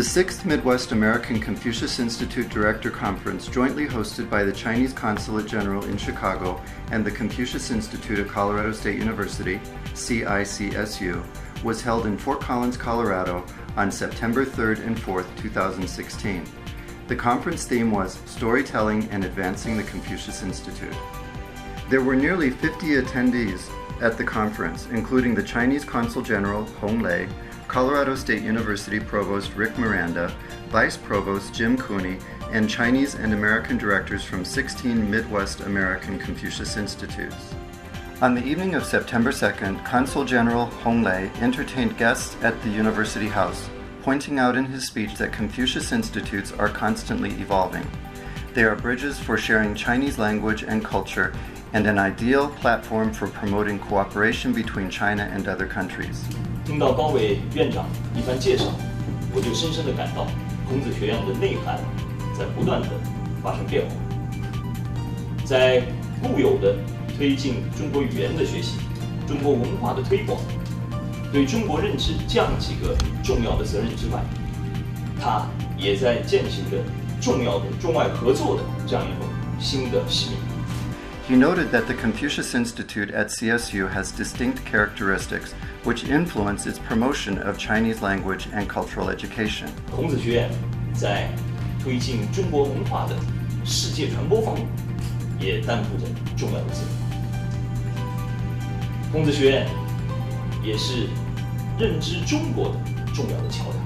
6th Midwest American Confucius Institute Director Conference, jointly hosted by the Chinese Consulate General in Chicago and the Confucius Institute at Colorado State University, CICSU, was held in Fort Collins, Colorado on September 3rd and 4th, 2016. The conference theme was Storytelling and Advancing the Confucius Institute. There were nearly 50 attendees at the conference, including the Chinese Consul General Hong Lei, Colorado State University Provost Rick Miranda, Vice Provost Jim Cooney, and Chinese and American directors from 16 Midwest American Confucius Institutes. On the evening of September 2nd, Consul General Hong Lei entertained guests at the University House, pointing out in his speech that Confucius Institutes are constantly evolving. They are bridges for sharing Chinese language and culture and an ideal platform for promoting cooperation between China and other countries. 听到高伟院长一番介绍，我就深深地感到孔子学院的内涵在不断地发生变化。在固有的推进中国语言的学习、中国文化的推广、对中国认知这样几个重要的责任之外，他也在践行着重要的中外合作的这样一种新的使命。He noted that the Confucius Institute at CSU has distinct characteristics which influence its promotion of Chinese language and cultural education. 孔子学院在推进中国文化的世界传播方面，也担负着重要的责任。孔子学院也是认知中国的重要的桥梁。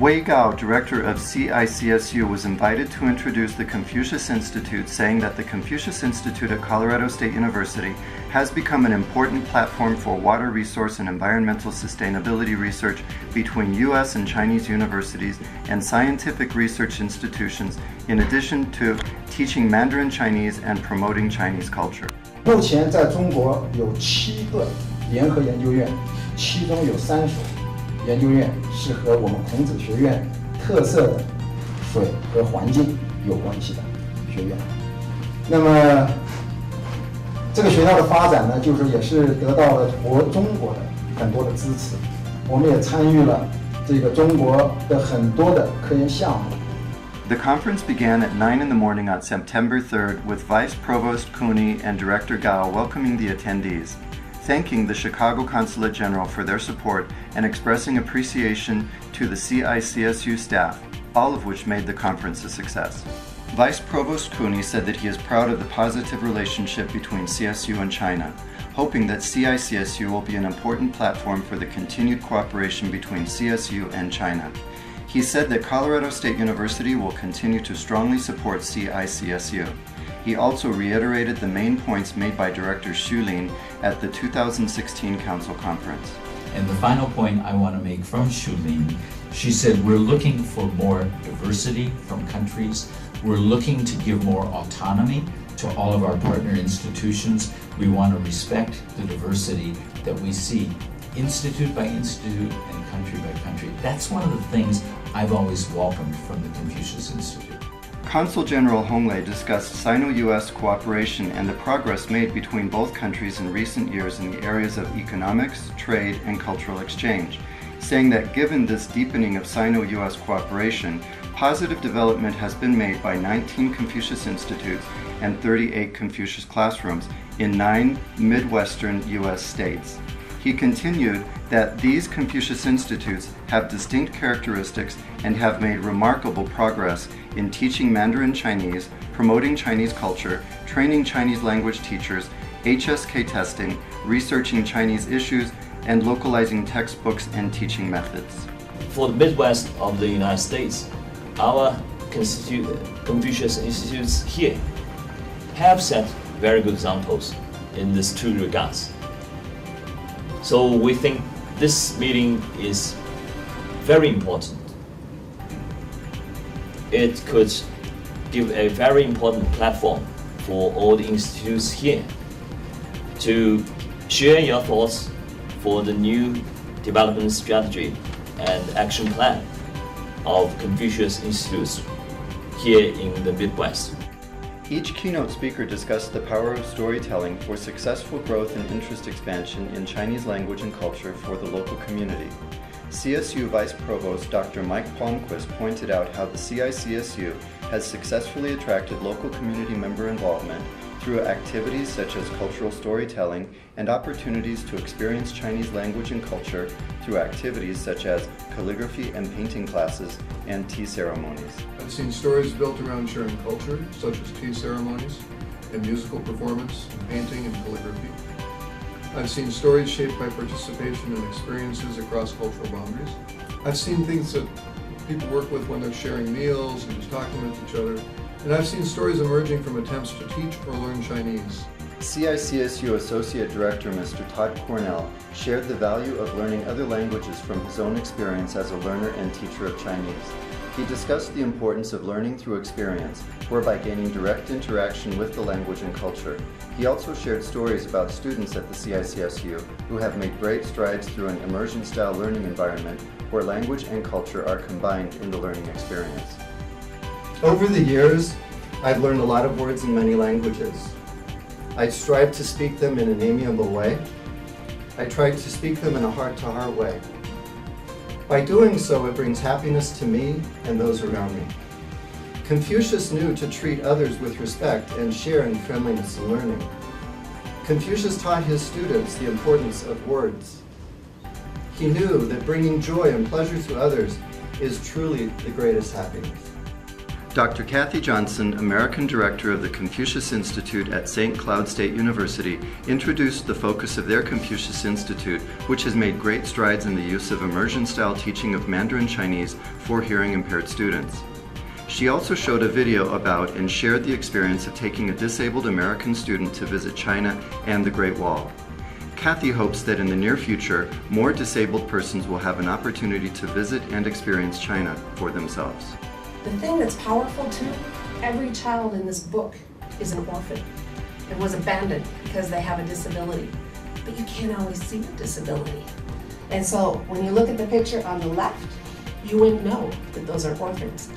Wei Gao, director of CICSU, was invited to introduce the Confucius Institute, saying that the Confucius Institute at Colorado State University has become an important platform for water resource and environmental sustainability research between U.S. and Chinese universities and scientific research institutions, in addition to teaching Mandarin Chinese and promoting Chinese culture. 目前在中国有7个联合研究院，其中有3所研究院是和我们孔子学院特色的水和环境有关系的学院。那么这个学校的发展呢，就是也是得到了中国的很多的支持，我们也参与了这个中国的很多的科研项目。The conference began at 9 in the morning on September 3rd with Vice Provost Cooney and Director Gao welcoming the attendees, thanking the Chicago Consulate General for their support and expressing appreciation to the CICSU staff, all of which made the conference a success. Vice Provost Cooney said that he is proud of the positive relationship between CSU and China, hoping that CICSU will be an important platform for the continued cooperation between CSU and China. He said that Colorado State University will continue to strongly support CICSU. He also reiterated the main points made by Director Xu Lin at the 2016 Council Conference. And the final point I want to make from Xu Lin, she said we're looking for more diversity from countries. We're looking to give more autonomy to all of our partner institutions. We want to respect the diversity that we see institute by institute and country by country. That's one of the things I've always welcomed from the Confucius Institute. Consul General Hong Lei discussed Sino-U.S. cooperation and the progress made between both countries in recent years in the areas of economics, trade, and cultural exchange, saying that given this deepening of Sino-U.S. cooperation, positive development has been made by 19 Confucius Institutes and 38 Confucius classrooms in 9 Midwestern U.S. states. He continued that these Confucius Institutes have distinct characteristics and have made remarkable progress in teaching Mandarin Chinese, promoting Chinese culture, training Chinese language teachers, HSK testing, researching Chinese issues, and localizing textbooks and teaching methods. For the Midwest of the United States, our Confucius Institutes here have set very good examples in these 2 regards. So we think this meeting is very important. It could give a very important platform for all the institutes here to share your thoughts for the new development strategy and action plan of Confucius Institutes here in the Midwest. Each keynote speaker discussed the power of storytelling for successful growth and interest expansion in Chinese language and culture for the local community. CSU Vice Provost Dr. Mike Palmquist pointed out how the CICSU has successfully attracted local community member involvement through activities such as cultural storytelling and opportunities to experience Chinese language and culture through activities such as calligraphy and painting classes and tea ceremonies. I've seen stories built around sharing culture, such as tea ceremonies, and musical performance, and painting and calligraphy. I've seen stories shaped by participation and experiences across cultural boundaries. I've seen things that people work with when they're sharing meals and just talking with each other. And I've seen stories emerging from attempts to teach or learn Chinese. CICSU Associate Director Mr. Todd Cornell shared the value of learning other languages from his own experience as a learner and teacher of Chinese. He discussed the importance of learning through experience, whereby gaining direct interaction with the language and culture. He also shared stories about students at the CICSU who have made great strides through an immersion-style learning environment where language and culture are combined in the learning experience. Over the years, I've learned a lot of words in many languages. I strive to speak them in an amiable way. I try to speak them in a heart-to-heart way. By doing so, it brings happiness to me and those around me. Confucius knew to treat others with respect and share in friendliness and learning. Confucius taught his students the importance of words. He knew that bringing joy and pleasure to others is truly the greatest happiness. Dr. Kathy Johnson, American Director of the Confucius Institute at St. Cloud State University, introduced the focus of their Confucius Institute, which has made great strides in the use of immersion-style teaching of Mandarin Chinese for hearing-impaired students. She also showed a video about and shared the experience of taking a disabled American student to visit China and the Great Wall. Kathy hopes that in the near future, more disabled persons will have an opportunity to visit and experience China for themselves. The thing that's powerful too, every child in this book is an orphan and was abandoned because they have a disability. But you can't always see the disability. And so when you look at the picture on the left, you wouldn't know that those are orphans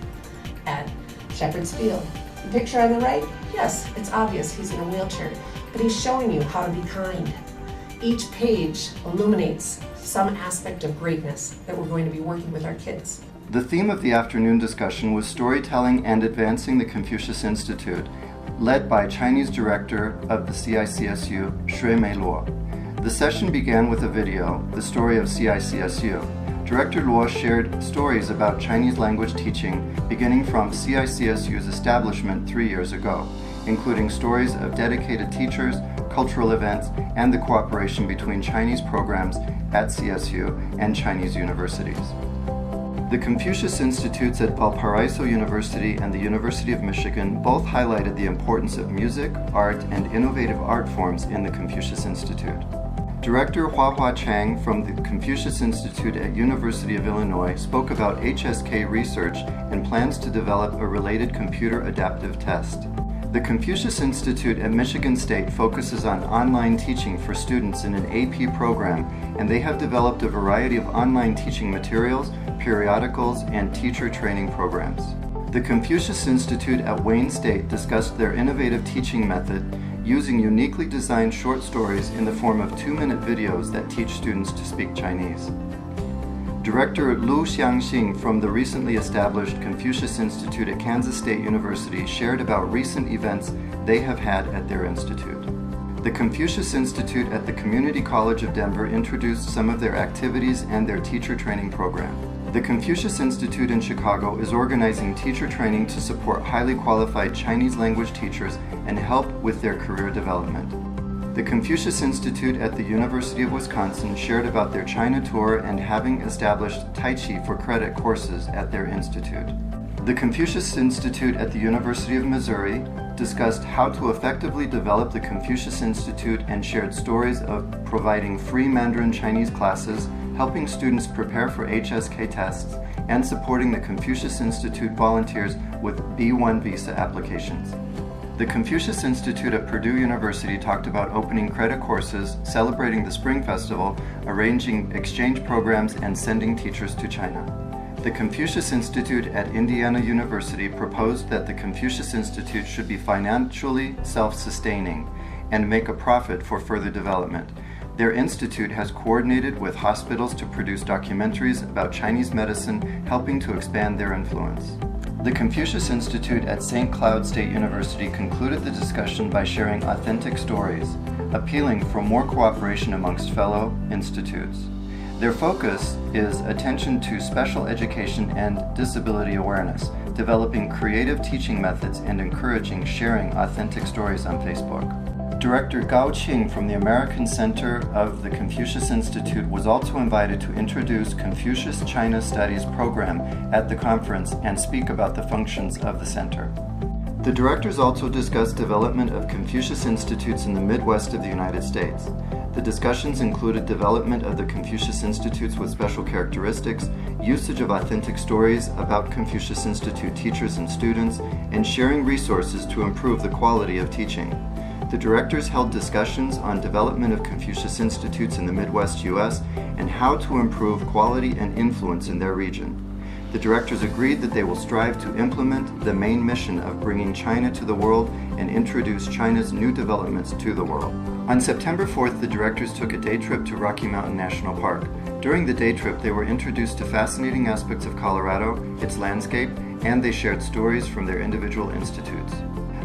at Shepherd's Field. The picture on the right, yes, it's obvious he's in a wheelchair, but he's showing you how to be kind. Each page illuminates some aspect of greatness that we're going to be working with our kids. The theme of the afternoon discussion was storytelling and advancing the Confucius Institute, led by Chinese Director of the CICSU, Shui Mei Luo. The session began with a video, The Story of CICSU. Director Luo shared stories about Chinese language teaching beginning from CICSU's establishment 3 years ago, including stories of dedicated teachers, cultural events, and the cooperation between Chinese programs at CSU and Chinese universities. The Confucius Institutes at Valparaiso University and the University of Michigan both highlighted the importance of music, art, and innovative art forms in the Confucius Institute. Director Hua Chang from the Confucius Institute at University of Illinois spoke about HSK research and plans to develop a related computer adaptive test. The Confucius Institute at Michigan State focuses on online teaching for students in an AP program, and they have developed a variety of online teaching materials, periodicals, and teacher training programs. The Confucius Institute at Wayne State discussed their innovative teaching method using uniquely designed short stories in the form of 2-minute videos that teach students to speak Chinese. Director Lu Xiangxing from the recently established Confucius Institute at Kansas State University shared about recent events they have had at their institute. The Confucius Institute at the Community College of Denver introduced some of their activities and their teacher training program. The Confucius Institute in Chicago is organizing teacher training to support highly qualified Chinese language teachers and help with their career development. The Confucius Institute at the University of Wisconsin shared about their China tour and having established Tai Chi for credit courses at their institute. The Confucius Institute at the University of Missouri discussed how to effectively develop the Confucius Institute and shared stories of providing free Mandarin Chinese classes, helping students prepare for HSK tests, and supporting the Confucius Institute volunteers with B1 visa applications. The Confucius Institute at Purdue University talked about opening credit courses, celebrating the Spring Festival, arranging exchange programs, and sending teachers to China. The Confucius Institute at Indiana University proposed that the Confucius Institute should be financially self-sustaining and make a profit for further development. Their institute has coordinated with hospitals to produce documentaries about Chinese medicine, helping to expand their influence. The Confucius Institute at St. Cloud State University concluded the discussion by sharing authentic stories, appealing for more cooperation amongst fellow institutes. Their focus is attention to special education and disability awareness, developing creative teaching methods and encouraging sharing authentic stories on Facebook. Director Gao Qing from the American Center of the Confucius Institute was also invited to introduce Confucius China Studies program at the conference and speak about the functions of the center. The directors also discussed development of Confucius Institutes in the Midwest of the United States. The discussions included development of the Confucius Institutes with special characteristics, usage of authentic stories about Confucius Institute teachers and students, and sharing resources to improve the quality of teaching. The directors held discussions on development of Confucius Institutes in the Midwest U.S. and how to improve quality and influence in their region. The directors agreed that they will strive to implement the main mission of bringing China to the world and introduce China's new developments to the world. On September 4th, the directors took a day trip to Rocky Mountain National Park. During the day trip, they were introduced to fascinating aspects of Colorado, its landscape, and they shared stories from their individual institutes.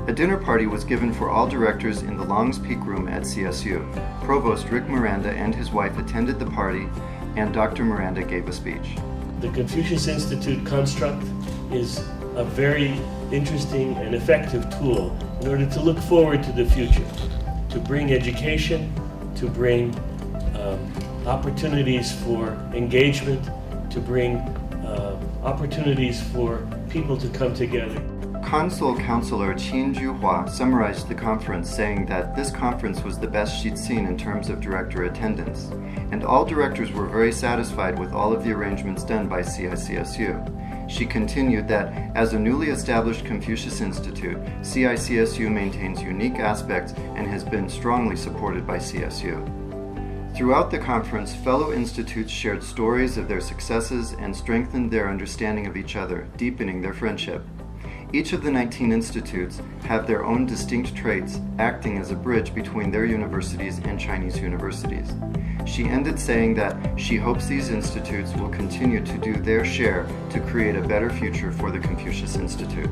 A dinner party was given for all directors in the Long's Peak Room at CSU. Provost Rick Miranda and his wife attended the party, and Dr. Miranda gave a speech. The Confucius Institute construct is a very interesting and effective tool in order to look forward to the future, to bring education, to bring opportunities for engagement, to bring opportunities for people to come together. Consul Counselor Qin Juhua summarized the conference, saying that this conference was the best she'd seen in terms of director attendance, and all directors were very satisfied with all of the arrangements done by CICSU. She continued that, as a newly established Confucius Institute, CICSU maintains unique aspects and has been strongly supported by CSU. Throughout the conference, fellow institutes shared stories of their successes and strengthened their understanding of each other, deepening their friendship. Each of the 19 institutes have their own distinct traits, acting as a bridge between their universities and Chinese universities. She ended saying that she hopes these institutes will continue to do their share to create a better future for the Confucius Institute.